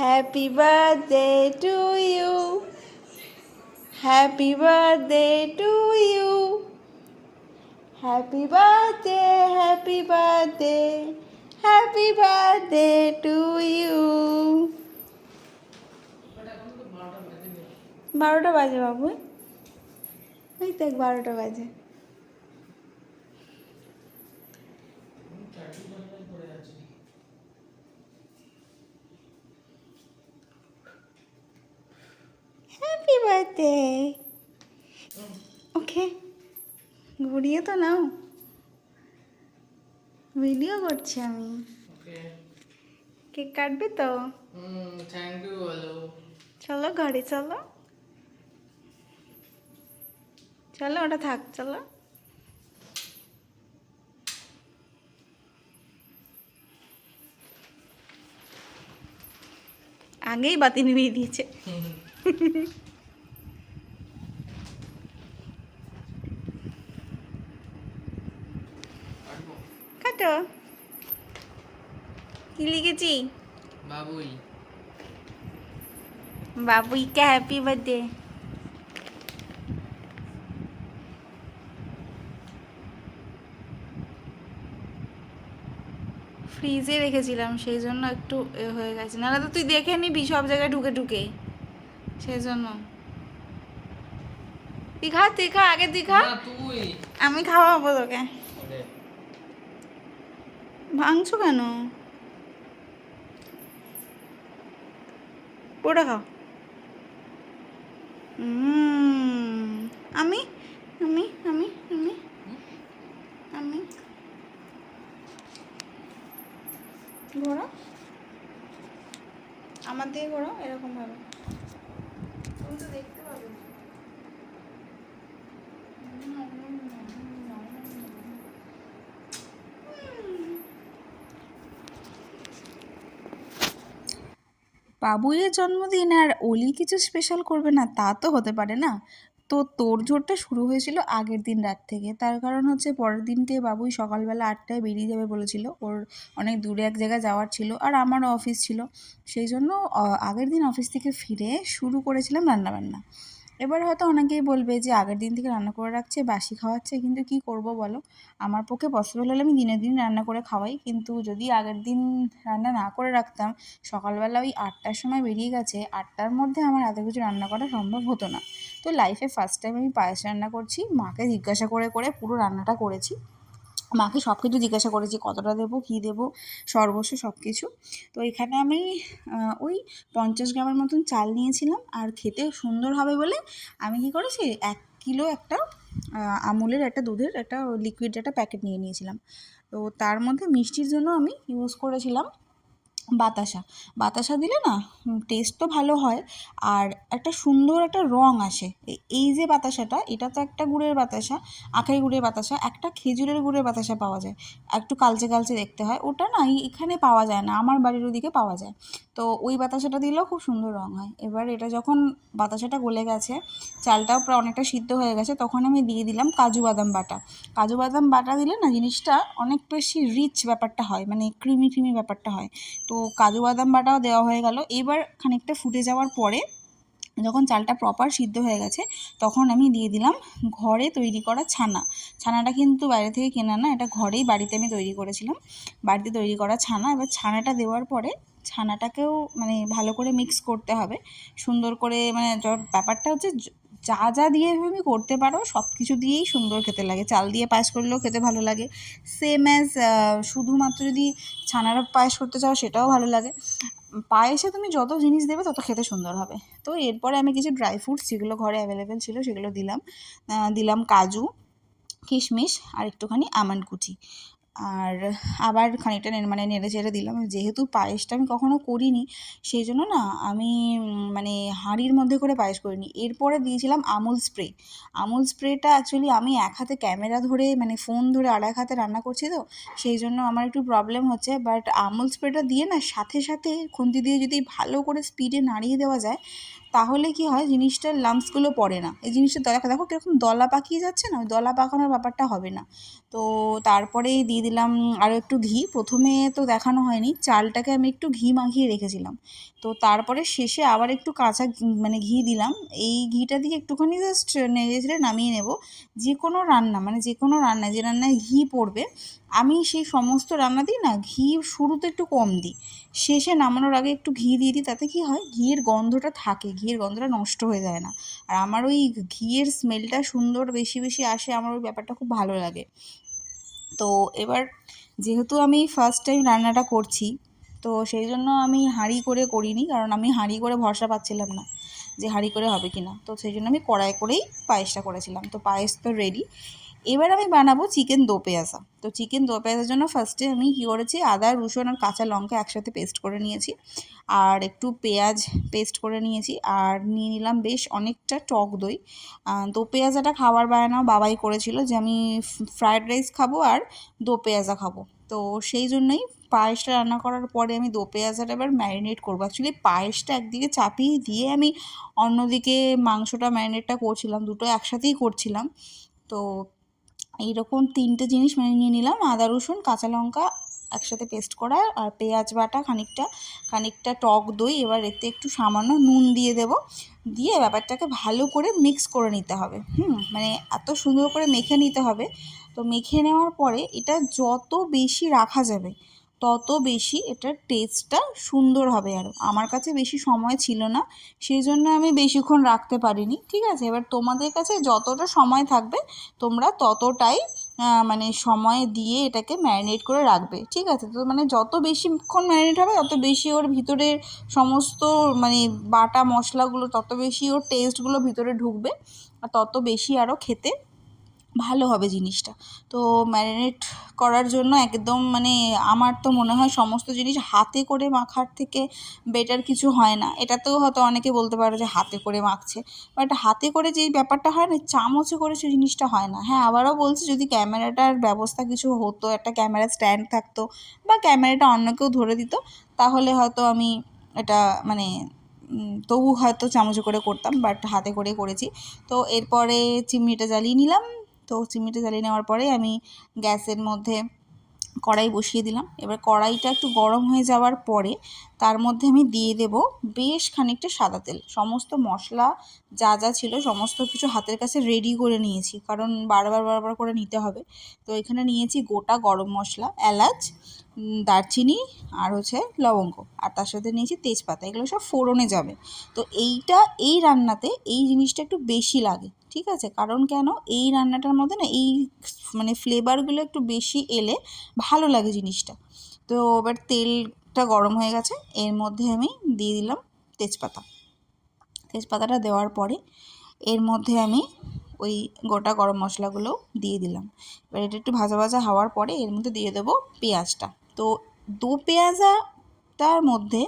Happy birthday to you. Happy birthday to you. Happy birthday, happy birthday, happy birthday to you. 12টা বাজে বাবু, এই দেখ 12টা বাজে। Happy birthday. ওকে, ঘুরিয়ে তো নাও, ভিডিও করছি আমি। কেক কাটবে তো? থ্যাংক ইউ বলো। চলো ঘরে চলো, চলো ওটা থাক, চলো। আগেই বাতি নিভিয়ে দিয়েছে। কাটো। কি লিখেছি? বাবুই। বাবুইকে হ্যাপি বার্থডে। ফ্রিজে রেখেছিলাম সেই জন্য একটু হয়ে গেছে, নাহলে তো তুই দেখে নিবি সব জায়গায় ঢুকে ঢুকে, সেই জন্য। তুই খা আগে, তুই খা। আমি খাওয়াবো তোকে। ভাঙছো কেন? পুরোটা খাও। আমি আমি আমি আমি আমি ঘোরো, আমার দিকে ঘোরো, এরকম ভাবে তুমি তো দেখতে পাবে। বাবুইয়ের জন্মদিন আর অলি কিছু স্পেশাল করবে না তা তো হতে পারে না। তো তোড়জোড়টা শুরু হয়েছিল আগের দিন রাত থেকে। তার কারণ হচ্ছে পরের দিনকে বাবুই সকালবেলা 8টায় বেরিয়ে যাবে বলেছিল, ওর অনেক দূরে এক জায়গায় যাওয়ার ছিল, আর আমারও অফিস ছিল। সেই জন্য আগের দিন অফিস থেকে ফিরে শুরু করেছিলাম রান্নাবান্না। এবার হয়তো অনেকেই বলবে যে আগের দিন থেকে রান্না করে রাখছে, বাসি খাওয়াচ্ছে, কিন্তু কি করব বলো। আমার পক্ষে পসিবল হলে আমি দিনের দিন রান্না করে খাওয়াই, কিন্তু যদি আগের দিন রান্না না করে রাখতাম, সকালবেলা ওই 8টার সময় বেরিয়ে গেছে, 8টার মধ্যে আমার এত কিছু রান্না করা সম্ভব হতো না। তো লাইফে ফার্স্ট টাইম আমি পায়েস রান্না করছি, মাকে জিজ্ঞাসা করে করে পুরো রান্নাটা করেছি। মাকে সব কিছু জিজ্ঞাসা করেছি, কতটা দেবো, কী দেবো, সর্বস্ব সব কিছু। তো এখানে আমি ওই 50 গ্রামের মতন চাল নিয়েছিলাম, আর খেতে সুন্দর হবে বলে আমি কী করেছি, 1 কিলো একটা আমুলের একটা দুধের একটা লিকুইড একটা প্যাকেট নিয়ে নিয়েছিলাম। তো তার মধ্যে মিষ্টির জন্য আমি ইউজ করেছিলাম বাতাসা। বাতাসা দিলে না টেস্ট তো ভালো হয়, আর একটা সুন্দর একটা রঙ আসে। এই যে বাতাসাটা, এটা তো একটা গুড়ের বাতাসা, আখের গুড়ের বাতাসা, একটা খেজুরের গুড়ের বাতাসা পাওয়া যায়, একটু কালচে কালচে দেখতে হয়, ওটা না এখানে পাওয়া যায় না, আমার বাড়ির ওদিকে পাওয়া যায়। তো ওই বাতাসাটা দিলেও খুব সুন্দর রঙ হয়। এবার এটা যখন বাতাসাটা গলে গেছে, চালটাও প্রায় অনেকটা সিদ্ধ হয়ে গেছে, তখন আমি দিয়ে দিলাম কাজু বাদাম বাটা। কাজু বাদাম বাটা দিলে না জিনিসটা অনেক বেশি রিচ ব্যাপারটা হয়, মানে ক্রিমি ক্রিমি ব্যাপারটা হয়। তো কাজু বাদাম বাটাও দেওয়া হয়ে গেল। এবার খানিকটা ফুটে যাওয়ার পরে, যখন চালটা প্রপার সিদ্ধ হয়ে গেছে, তখন আমি দিয়ে দিলাম ঘরে তৈরি করা ছানা। ছানাটা কিন্তু বাইরে থেকে কেনা না, এটা ঘরেই বাড়িতে আমি তৈরি করেছিলাম, বাড়িতে তৈরি করা ছানা। এবার ছানাটা দেওয়ার পরে ছানাটাকেও মানে ভালো করে মিক্স করতে হবে সুন্দর করে, মানে ব্যাপারটা হচ্ছে যা যা দিয়ে তুমি করতে পারো সব কিছু দিয়েই সুন্দর খেতে লাগে। চাল দিয়ে পায়েস করলেও খেতে ভালো লাগে, সেম অ্যাজ শুধুমাত্র যদি ছানার পায়েস করতে চাও সেটাও ভালো লাগে। পায়েসে তুমি যত জিনিস দেবে তত খেতে সুন্দর হবে। তো এরপরে আমি কিছু ড্রাই ফ্রুটস যেগুলো ঘরে অ্যাভেলেবেল ছিল সেগুলো দিলাম। দিলাম কাজু, কিশমিশ, আর একটুখানি আমন্ড কুচি, আর আবার খানিকটা মানে নেড়ে চেড়ে দিলাম। যেহেতু পায়েসটা আমি কখনও করিনি, সেই জন্য না আমি মানে হাঁড়ির মধ্যে করে পায়েস করিনি। এরপরে দিয়েছিলাম আমুল স্প্রে। আমুল স্প্রেটা অ্যাকচুয়ালি আমি এক হাতে ক্যামেরা ধরে মানে ফোন ধরে আর এক হাতে রান্না করছি, তো সেই জন্য আমার একটু প্রবলেম হচ্ছে। বাট আমুল স্প্রেটা দিয়ে না সাথে সাথে খুন্তি দিয়ে যদি ভালো করে স্পিডে নাড়িয়ে দেওয়া যায়, তাহলে কি হয় জিনিসটার লাম্পসগুলো পড়ে না। এই জিনিসটা দেখো দেখো কীরকম দলা পাকিয়ে যাচ্ছে না, ওই দলা পাকানোর ব্যাপারটা হবে না। তো তারপরেই দিয়ে দিলাম দিলাম আরও একটু ঘি। প্রথমে তো দেখানো হয়নি, চালটাকে আমি একটু ঘি মাখিয়ে রেখেছিলাম, তো তারপরে শেষে আবার একটু কাঁচা মানে ঘি দিলাম। এই ঘিটা দিয়ে একটুখানি জাস্ট নেড়ে চেড়ে নামিয়ে নেব। যে কোনো রান্না মানে যে কোনো রান্নায় যে রান্নায় ঘি পড়বে, আমি সেই সমস্ত রান্নাতেই না ঘি শুরুতে একটু কম দিই, শেষে নামানোর আগে একটু ঘি দিয়ে দিই। তাতে কী হয়, ঘিয়ের গন্ধটা থাকে, ঘিয়ের গন্ধটা নষ্ট হয়ে যায় না। আর আমার ওই ঘিয়ের স্মেলটা সুন্দর বেশি বেশি আসে, আমার ওই ব্যাপারটা খুব ভালো লাগে। তো এবার যেহেতু আমি ফার্স্ট টাইম রান্নাটা করছি, তো সেই জন্য আমি হাঁড়ি করে করিনি, কারণ আমি হাঁড়ি করে ভরসা পাচ্ছিলাম না যে হাঁড়ি করে হবে কি না। তো সেই জন্য আমি কড়াই করেই পায়েসটা করেছিলাম। তো পায়েস তো রেডি। এবার আমি বানাবো চিকেন দো পেঁয়াজা। তো চিকেন দো পেঁয়াজার জন্য ফার্স্টে আমি কী করেছি, আদা রসুন আর কাঁচা লঙ্কা একসাথে পেস্ট করে নিয়েছি, আর একটু পেঁয়াজ পেস্ট করে নিয়েছি, আর নিয়ে নিলাম বেশ অনেকটা টক দই। দো পেঁয়াজাটা খাওয়ার বায়নাও বাবাই করেছিল যে আমি ফ্রায়েড রাইস খাবো আর দো পেঁয়াজা খাবো। তো সেই জন্যই পায়েসটা রান্না করার পরে আমি দো পেঁয়াজাটা এবার ম্যারিনেট করবো। অ্যাকচুয়ালি পায়েসটা একদিকে চাপিয়ে দিয়ে আমি অন্যদিকে মাংসটা ম্যারিনেটটা করছিলাম, দুটো একসাথেই করছিলাম। তো এইরকম 3টে জিনিস নিয়ে নিলাম, আদা রসুন কাঁচা লঙ্কা একসাথে পেস্ট করা, আর পেঁয়াজ বাটা খানিকটা টক দই। এবার এতে একটু সামান্য নুন দিয়ে দেবো, দিয়ে ব্যাপারটাকে ভালো করে মিক্স করে নিতে হবে। মানে এত সুন্দর করে মেখে নিতে হবে। তো মেখে নেওয়ার পরে এটা যত বেশি রাখা যাবে তত বেশি এটার টেস্টটা সুন্দর হবে। আরও আমার কাছে বেশি সময় ছিল না, সেই জন্য আমি বেশিক্ষণ রাখতে পারিনি। ঠিক আছে, এবার তোমাদের কাছে যতটা সময় থাকবে তোমরা ততটাই মানে সময় দিয়ে এটাকে ম্যারিনেট করে রাখবে। ঠিক আছে, তো মানে যত বেশিক্ষণ ম্যারিনেট হবে তত বেশি ওর ভিতরের সমস্ত মানে বাটা মশলাগুলো, তত বেশি ওর টেস্টগুলো ভিতরে ঢুকবে, আর তত বেশি আরও খেতে ভালো হবে জিনিসটা। তো ম্যারিনেট করার জন্য একদম মানে আমার তো মনে হয় সমস্ত জিনিস হাতে করে মাখার থেকে বেটার কিছু হয় না। এটাতেও হয়তো অনেকে বলতে পারো যে হাতে করে মাখছে, বাট হাতে করে যেই ব্যাপারটা হয় না, চামচে করে সেই জিনিসটা হয় না। হ্যাঁ, আবারও বলছি, যদি ক্যামেরাটার ব্যবস্থা কিছু হতো, একটা ক্যামেরা স্ট্যান্ড থাকতো বা ক্যামেরাটা অন্য কেউ ধরে দিত, তাহলে হয়তো আমি এটা মানে তবু হয়তো চামচে করে করতাম, বাট হাতে করেই করেছি। তো এরপরে চিমনিটা জ্বালিয়ে নিলাম। তো চিমনিটা জ্বালিয়ে নেওয়ার পরে আমি গ্যাসের মধ্যে কড়াই বসিয়ে দিলাম। এবার কড়াইটা একটু গরম হয়ে যাওয়ার পরে তার মধ্যে আমি দিয়ে দেব বেশ খানিকটা সাদা তেল। সমস্ত মশলা যা যা ছিল সমস্ত কিছু হাতের কাছে রেডি করে নিয়েছি, কারণ বারবার করে নিতে হবে। তো এখানে নিয়েছি গোটা গরম মশলা, এলাচ, দারচিনি আর হচ্ছে লবঙ্গ, আর তার সাথে নিয়েছি তেজপাতা। এগুলো সব ফোড়নে যাবে। তো এই রান্নাতে এই জিনিসটা একটু বেশি লাগে। ঠিক আছে, কারণ কেন, এই রান্নাটার মধ্যে না এই মানে ফ্লেভারগুলো একটু বেশি এলে ভালো লাগে জিনিসটা। তো এবার তেলটা গরম হয়ে গেছে, এর মধ্যে আমি দিয়ে দিলাম তেজপাতাটা দেওয়ার পরে এর মধ্যে আমি ওই গোটা গরম মশলাগুলো দিয়ে দিলাম। এবার এটা একটু ভাজা ভাজা হওয়ার পরে এর মধ্যে দিয়ে দেবো পেঁয়াজটা। তো দো পেঁয়াজাটার মধ্যে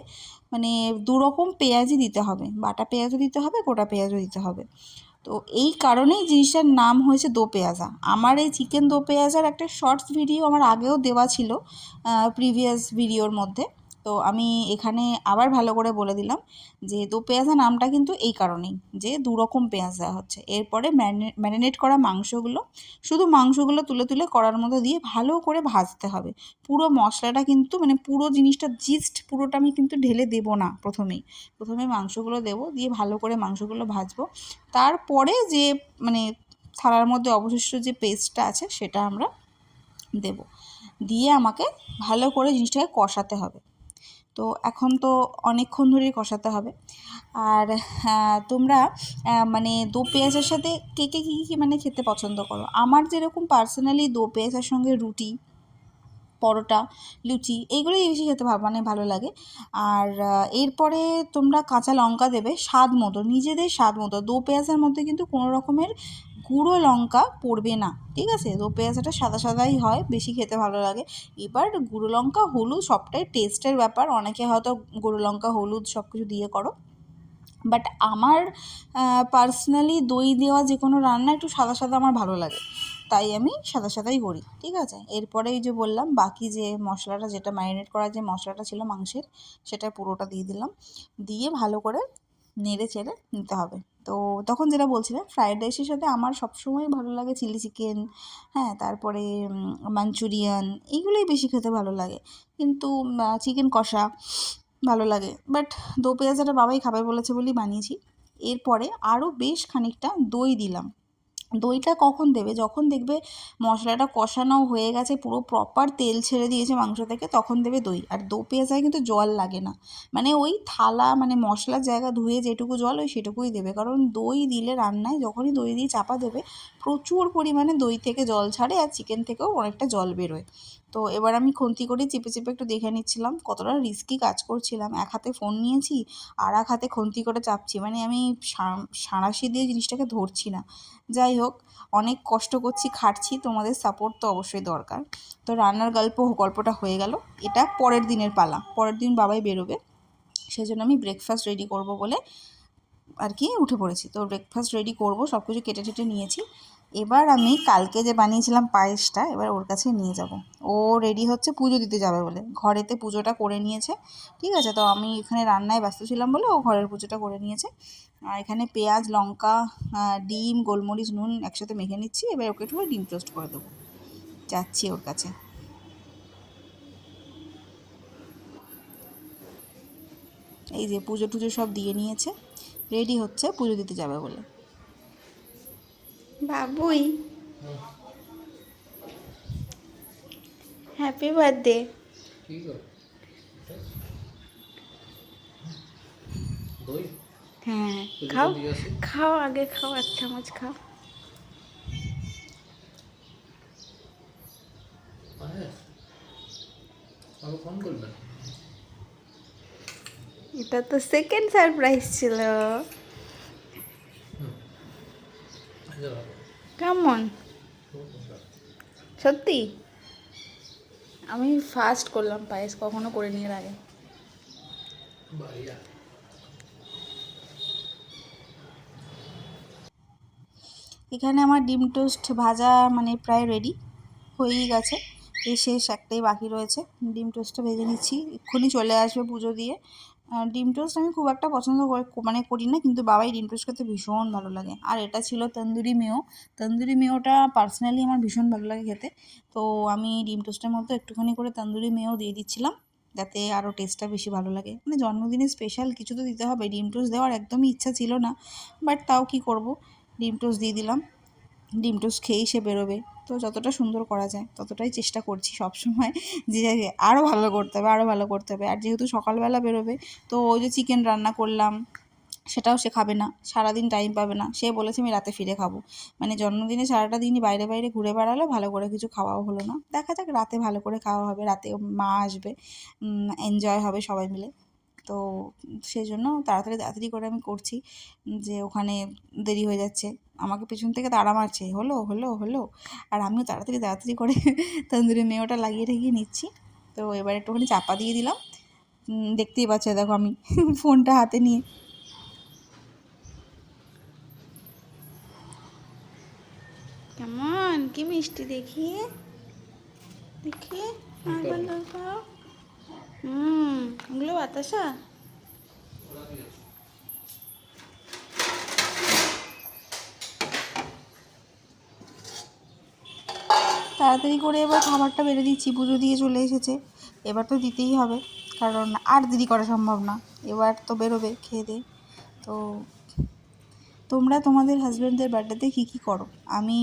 মানে দুরকম পেঁয়াজই দিতে হবে, বাটা পেঁয়াজও দিতে হবে, গোটা পেঁয়াজও দিতে হবে। তো এই কারণেই জিনিসটার নাম হয়েছে দো পেঁয়াজা। আমার এই চিকেন দো পেঁয়াজার একটা শর্টস ভিডিও আমার আগেও দেওয়া ছিল প্রিভিয়াস ভিডিওর মধ্যে। তো আমি এখানে আবার ভালো করে বলে দিলাম যে দো পেঁয়াজা নামটা কিন্তু এই কারণেই যে দুরকম পেঁয়াজ দেওয়া হচ্ছে। এরপরে ম্যারিনেট করা মাংসগুলো, শুধু মাংসগুলো তুলে তুলে কড়ার মধ্যে দিয়ে ভালো করে ভাজতে হবে। পুরো মশলাটা কিন্তু মানে পুরো জিনিসটা জিস্ট পুরোটা আমি কিন্তু ঢেলে দেবো না। প্রথমে মাংসগুলো দেবো, দিয়ে ভালো করে মাংসগুলো ভাজবো। তারপরে যে মানে থালার মধ্যে অবশিষ্ট যে পেস্টটা আছে সেটা আমরা দেব, দিয়ে আমাকে ভালো করে জিনিসটাকে কষাতে হবে। তো এখন তো অনেকক্ষণ ধরেই কষাতে হবে। আর তোমরা মানে দো পেঁয়াজের সাথে কে কী মানে খেতে পছন্দ করো? আমার যেরকম পার্সোনালি দো পেঁয়াজের সঙ্গে রুটি, পরোটা, লুচি এইগুলোই বেশি খেতে মানে ভালো লাগে। আর এরপরে তোমরা কাঁচা লঙ্কা দেবে স্বাদ মতো, নিজেদের স্বাদ মতো। দো পেঁয়াজের মধ্যে কিন্তু কোনো রকমের গুঁড়ো লঙ্কা পড়বে না। ঠিক আছে, দো পেঁয়াজাটা সাদা সাদাই হয়, বেশি খেতে ভালো লাগে। এবার গুঁড়ো লঙ্কা হলুদ সবটাই টেস্টের ব্যাপার, অনেকে হয়তো গুঁড়ো লঙ্কা হলুদ সব কিছু দিয়ে করো, বাট আমার পার্সোনালি দই দেওয়া যে কোনো রান্না একটু সাদা সাদা আমার ভালো লাগে, তাই আমি সাদা সাদাই করি। ঠিক আছে, এরপরে এই যে বললাম বাকি যে মশলাটা, যেটা ম্যারিনেট করার যে মশলাটা ছিল মাংসের, সেটা পুরোটা দিয়ে দিলাম, দিয়ে ভালো করে নেড়ে চেড়ে নিতে হবে। তো তখন যেটা বলছিলাম, ফ্রায়েড রাইসের সাথে আমার সবসময় ভালো লাগে চিলি চিকেন, হ্যাঁ, তারপরে মাঞ্চুরিয়ান, এইগুলোই বেশি খেতে ভালো লাগে। কিন্তু চিকেন কষা ভালো লাগে, বাট দো পেঁয়াজাটা বাবাই খাবে বলেছে বলেই বানিয়েছি। এরপরে আরও বেশ খানিকটা দই দিলাম। দইটা কখন দেবে, যখন দেখবে মশলাটা কষানো হয়ে গেছে, পুরো প্রপার তেল ছেড়ে দিয়েছে মাংস থেকে, তখন দেবে দই। আর দো পেঁয়াজায় কিন্তু জল লাগে না, মানে ওই থালা মানে মশলার জায়গা ধুয়ে যেটুকু জল ওই সেটুকুই দেবে, কারণ দই দিলে রান্নায় যখনই দই দিয়ে চাপা দেবে প্রচুর পরিমাণে দই থেকে জল ছাড়ে, আর চিকেন থেকেও অনেকটা জল বেরোয়। তো এবার আমি খুন্তি করে চেপে চেপে একটু দেখে নিচ্ছিলাম, কতটা রিস্কি কাজ করছিলাম, এক হাতে ফোন নিয়েছি আর এক হাতে খুন্তি করে চাপছি, মানে আমি সাঁড়াশি দিয়ে জিনিসটাকে ধরছি না। যাই হোক, অনেক কষ্ট করছি, খাটছি, তোমাদের সাপোর্ট তো অবশ্যই দরকার। তো রান্নার গল্পটা হয়ে গেল। এটা পরের দিনের পালা, পরের দিন বাবাই বেরোবে, সেজন্য আমি ব্রেকফাস্ট রেডি করব বলে আর কি উঠে পড়েছি। তো ব্রেকফাস্ট রেডি করব, সব কিছু কেটে টেটে নিয়েছি। এবার আমি কালকে যে বানিয়েছিলাম পায়েসটা এবার ওর কাছে নিয়ে যাব। ও রেডি হচ্ছে পুজো দিতে যাবে বলে, ঘরেতে পুজোটা করে নিয়েছে, ঠিক আছে। তো আমি এখানে রান্নায় ব্যস্ত ছিলাম বলে ও ঘরের পুজোটা করে নিয়েছে। আর এখানে পেঁয়াজ, লঙ্কা, ডিম, গোলমরিচ, নুন একসাথে মেখে নিচ্ছি। এবার ওকে একটু ডিম টোস্ট করে দেবো, যাচ্ছি ওর কাছে। এই যে পুজো টুজো সব দিয়ে নিয়েছে, রেডি হচ্ছে পুজো দিতে যাবে বলে। বাবুই, হ্যাপি বার্থডে। কি গো? দই হ্যাঁ, পুজোটা খাও দিয়ে আসি। খাও, আগে খাও, এক চামচ খাও। পায়েস বাবা ফোন করবেন? এটা তো সেকেন্ড সারপ্রাইজ ছিল। আচ্ছা বাবা, কেমন? সত্যি আমি ফার্স্ট করলাম পায়েস, কখনো করে নিয়ে এর আগে। বাড়িয়া এখানে আমার ডিম টোস্ট ভাজা মানে প্রায় রেডি হয়েই গেছে, এই শেষ একটাই বাকি রয়েছে। ডিম টোস্টটা ভেজে নিচ্ছি, এক্ষুনি চলে আসবে পুজো দিয়ে। ডিম টোস্ট আমি খুব একটা পছন্দ মানে করি না, কিন্তু বাবাই ডিম টোস্ট খেতে ভীষণ ভালো লাগে। আর এটা ছিল তন্দুরি মেয়ো। তন্দুরি মেয়োটা পার্সোনালি আমার ভীষণ ভালো লাগে খেতে। তো আমি ডিম টোস্টের মধ্যে একটুখানি করে তন্দুরি মেয়ো দিয়ে দিচ্ছিলাম, যাতে আরও টেস্টটা বেশি ভালো লাগে। মানে জন্মদিনে স্পেশাল কিছু তো দিতে হবে, ডিম টোস্ট দেওয়ার একদমই ইচ্ছা ছিল না, বাট তাও কি করব, ডিম টোস্ট দিয়ে দিলাম। ডিম টোস্ট খেয়েই সে বেরোবে, তো যতটা সুন্দর করা যায় ততটাই চেষ্টা করছি সবসময়, যে আরও ভালো করতে হবে, আরও ভালো করতে হবে। আর যেহেতু সকালবেলা বেরোবে, তো ওই যে চিকেন রান্না করলাম সেটাও সে খাবে না, সারাদিন টাইম পাবে না। সে বলেছে আমি রাতে ফিরে খাবো, মানে জন্মদিনে সারাটা দিনই বাইরে বাইরে ঘুরে বেড়ালো, ভালো করে কিছু খাওয়াও হলো না। দেখা যাক রাতে ভালো করে খাওয়া হবে, রাতে মা আসবে, এনজয় হবে সবাই মিলে। তো সেই জন্য তাড়াতাড়ি তাড়াতাড়ি করে আমি করছি, যে ওখানে দেরি হয়ে যাচ্ছে, আমাকে পেছন থেকে তাড়া মারছে, হলো হলো হলো, আর আমিও তাড়াতাড়ি তাড়াতাড়ি করে তন্দুরি মেয়োটা লাগিয়ে রেখে নিচ্ছি। তো এবার একটুখানি চাপা দিয়ে দিলাম, দেখতেই পাচ্ছে দেখো আমি ফোনটা হাতে নিয়ে। কেমন, কি মিষ্টি দেখি, দেখি আবার দেখাও। ওগুলো বাতাসা। তাড়াতাড়ি করে এবার খাবারটা বেড়ে দিচ্ছি, পুজো দিয়ে চলে এসেছে, এবার তো দিতেই হবে, কারণ আর দেরি করা সম্ভব না, এবার তো বেরোবে খেয়ে দিয়ে। তো তোমরা তোমাদের হাজব্যান্ডদের বার্থডেতে কী কী করো? আমি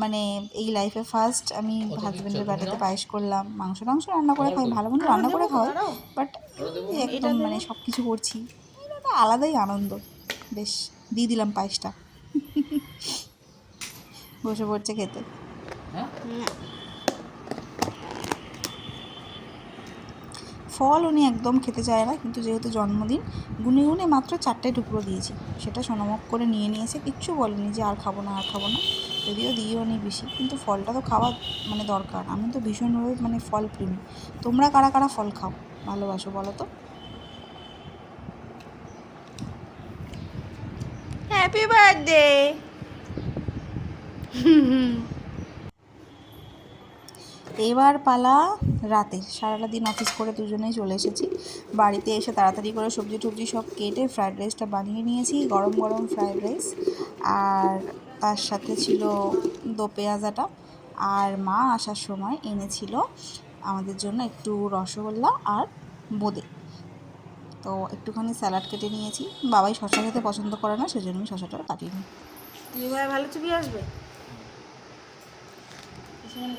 মানে এই লাইফে ফার্স্ট আমি কত দিচ্ছ হাজব্যান্ডের তুমি বার্থডেতে নাও? পায়েস করলাম, মাংস টাংস রান্না করে আবার খাই, করবো? ভালো মন্দ আরো রান্না দেবো করে তো, খাওয়াই, দাঁড়াও। বাট আরো দেবো? এটা একদম দেবো। মানে সব কিছু করছি, এটা একটা আলাদাই আনন্দ। বেশ, দিয়ে দিলাম পায়েসটা, বসে পড়ছে খেতে। হ্যাঁ ফল উনি একদম খেতে চায় না, কিন্তু যেহেতু জন্মদিন, গুনে গুনে মাত্র 4টে টুকরো দিয়েছি, সেটা সোনামুখ করে নিয়ে নিয়েছে, কিচ্ছু বলেনি যে আর খাবো না আর খাবো না। যদিও দিয়েও নি বেশি, কিন্তু ফলটা তো খাওয়া মানে দরকার, আমি তো ভীষণভাবে মানে ফল প্রেমী। তোমরা কারা কারা ফল খাও, ভালোবাসো বলো তো? Happy birthday. এবার পালা রাতে। সারাটা দিন অফিস করে দুজনেই চলে এসেছি। বাড়িতে এসে তাড়াতাড়ি করে সবজি টবজি সব কেটে ফ্রায়েড রাইসটা বানিয়ে নিয়েছি, গরম গরম ফ্রায়েড রাইস। আর তার সাথে ছিল দো পেঁয়াজাটা। আর মা আসার সময় এনেছিল আমাদের জন্য একটু রসগোল্লা আর বোঁদে। তো একটুখানি স্যালাড কেটে নিয়েছি। বাবাই শশা খেতে পছন্দ করে না, সেজন্য আমি শশাটা কাটিনি। এবার ভালো ছবি আসবে।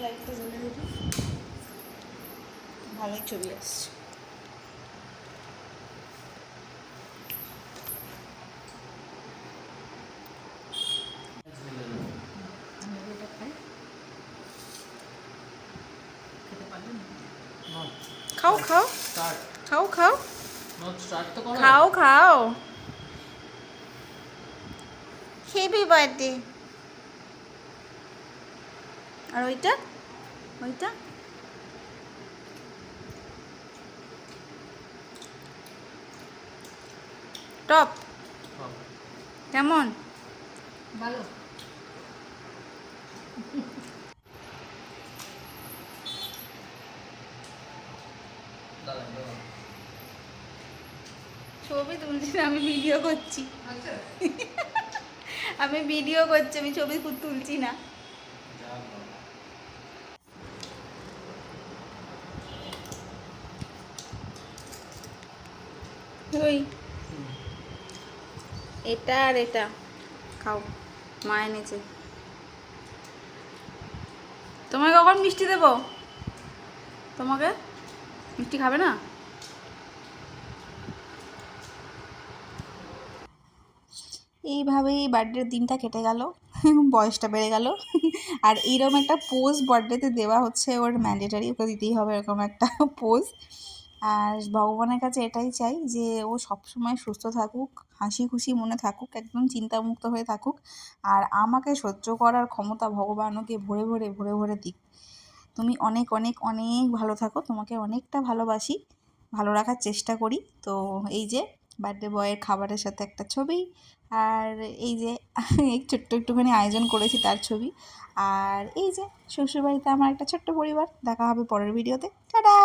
লাইটটা জ্বলে দেখি, ভালোই ছবি আসছে। খাও খাও স্টার্ট খাও খাও নট স্টার্ট তো করো। খাও খাও। Happy birthday. আর ওইটা ওইটা টপ কেমন? ভালো। দাঁড়ান দাঁড়ান। ছবি তুলছি না, আমি ভিডিও করছি। আচ্ছা আমি ভিডিও করছি, আমি ছবি তুলছি না। যা বাবা। ওই এটা আর এটা খাও, মা এনেছে। তোমাকে কখন মিষ্টি দেবো? তোমাকে মিষ্টি খাবে না? এইভাবেই বার্থডের দিনটা কেটে গেল। বয়সটা বেড়ে গেল। আর এইরকম একটা পোজ বার্থডেতে দেওয়া হচ্ছে ওর ম্যান্ডেটারি, ওকে দিতেই হবে এরকম একটা পোজ। আর ভগবানের কাছে এটাই চাই যে ও সবসময় সুস্থ থাকুক, হাসি খুশি মনে থাকুক, একদম চিন্তামুক্ত হয়ে থাকুক। আর আমাকে সহ্য করার ক্ষমতা ভগবান ওকে ভরে ভরে ভরে ভরে দিক। তুমি অনেক অনেক অনেক ভালো থাকো, তোমাকে অনেকটা ভালোবাসি, ভালো রাখার চেষ্টা করি। তো এই যে বার্থডে বয়ের খাবারের সাথে একটা ছবি, আর এই যে এই ছোট্ট একটুখানি আয়োজন করেছি তার ছবি। আর এই যে শ্বশুরবাড়িতে আমার একটা ছোট্ট পরিবার। দেখা হবে পরের ভিডিওতে। টাটা।